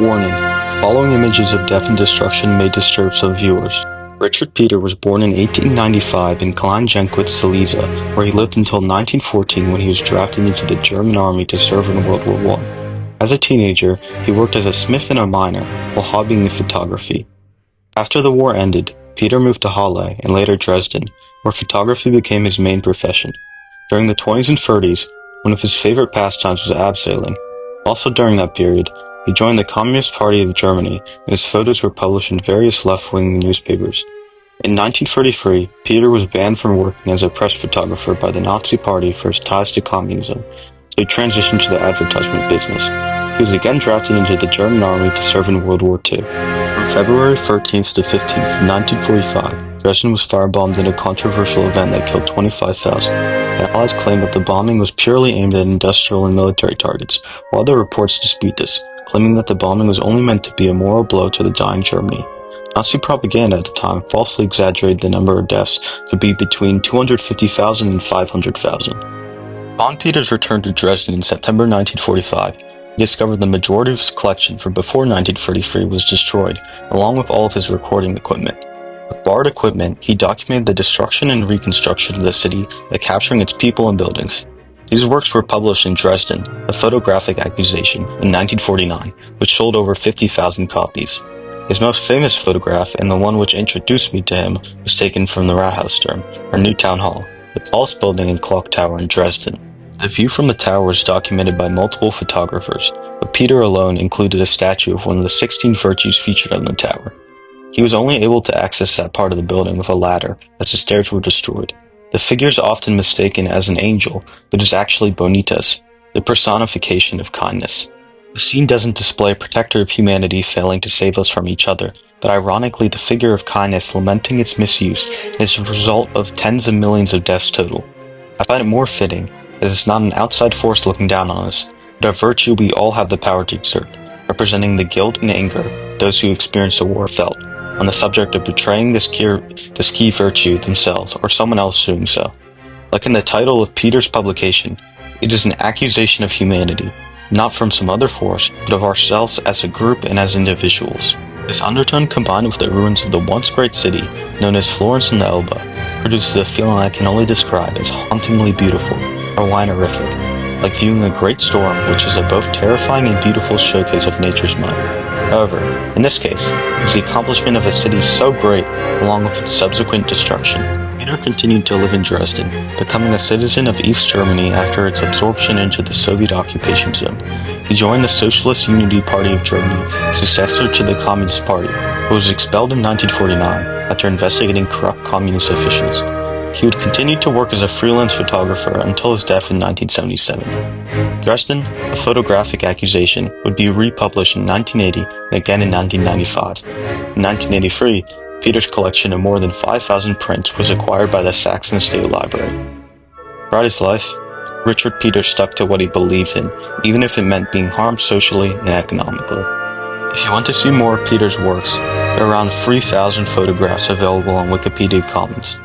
Warning: following images of death and destruction may disturb some viewers. Richard Peter was born in 1895 in Klein-Jenkowitz, Silesia, where he lived until 1914 when he was drafted into the German army to serve in World War I. As a teenager, he worked as a smith and a miner, while hobbying in photography. After the war ended, Peter moved to Halle and later Dresden, where photography became his main profession. During the 20s and 30s, one of his favorite pastimes was abseiling. Also during that period, he joined the Communist Party of Germany, and his photos were published in various left-wing newspapers. In 1933, Peter was banned from working as a press photographer by the Nazi Party for his ties to communism, so he transitioned to the advertisement business. He was again drafted into the German army to serve in World War II. From February 13th to 15th, 1945, Dresden was firebombed in a controversial event that killed 25,000. The Allies claimed that the bombing was purely aimed at industrial and military targets, while other reports dispute this, claiming that the bombing was only meant to be a moral blow to the dying Germany. Nazi propaganda at the time falsely exaggerated the number of deaths to be between 250,000 and 500,000. Upon Peter's return to Dresden in September 1945, he discovered the majority of his collection from before 1933 was destroyed, along with all of his recording equipment. With borrowed equipment, he documented the destruction and reconstruction of the city by capturing its people and buildings. These works were published in Dresden, A Photographic Accusation, in 1949, which sold over 50,000 copies. His most famous photograph, and the one which introduced me to him, was taken from the Rathausturm, or New Town Hall, the tallest building and clock tower in Dresden. The view from the tower was documented by multiple photographers, but Peter alone included a statue of one of the 16 virtues featured on the tower. He was only able to access that part of the building with a ladder, as the stairs were destroyed. The figure is often mistaken as an angel, but is actually Bonitas, the personification of kindness. The scene doesn't display a protector of humanity failing to save us from each other, but ironically the figure of kindness lamenting its misuse is the result of tens of millions of deaths total. I find it more fitting, as it's not an outside force looking down on us, but a virtue we all have the power to exert, representing the guilt and anger those who experienced the war felt, on the subject of betraying this key virtue themselves or someone else doing so. Like in the title of Peter's publication, it is an accusation of humanity, not from some other force, but of ourselves as a group and as individuals. This undertone, combined with the ruins of the once great city, known as Florence on the Elbe, produces a feeling I can only describe as hauntingly beautiful, or winerific, like viewing a great storm which is a both terrifying and beautiful showcase of nature's might. However, in this case, it's the accomplishment of a city so great, along with its subsequent destruction. Peter continued to live in Dresden, becoming a citizen of East Germany after its absorption into the Soviet occupation zone. He joined the Socialist Unity Party of Germany, successor to the Communist Party, but was expelled in 1949 after investigating corrupt communist officials. He would continue to work as a freelance photographer until his death in 1977. Dresden, A Photographic Accusation, would be republished in 1980 and again in 1995. In 1983, Peter's collection of more than 5,000 prints was acquired by the Saxon State Library. Throughout his life, Richard Peter stuck to what he believed in, even if it meant being harmed socially and economically. If you want to see more of Peter's works, there are around 3,000 photographs available on Wikipedia Commons.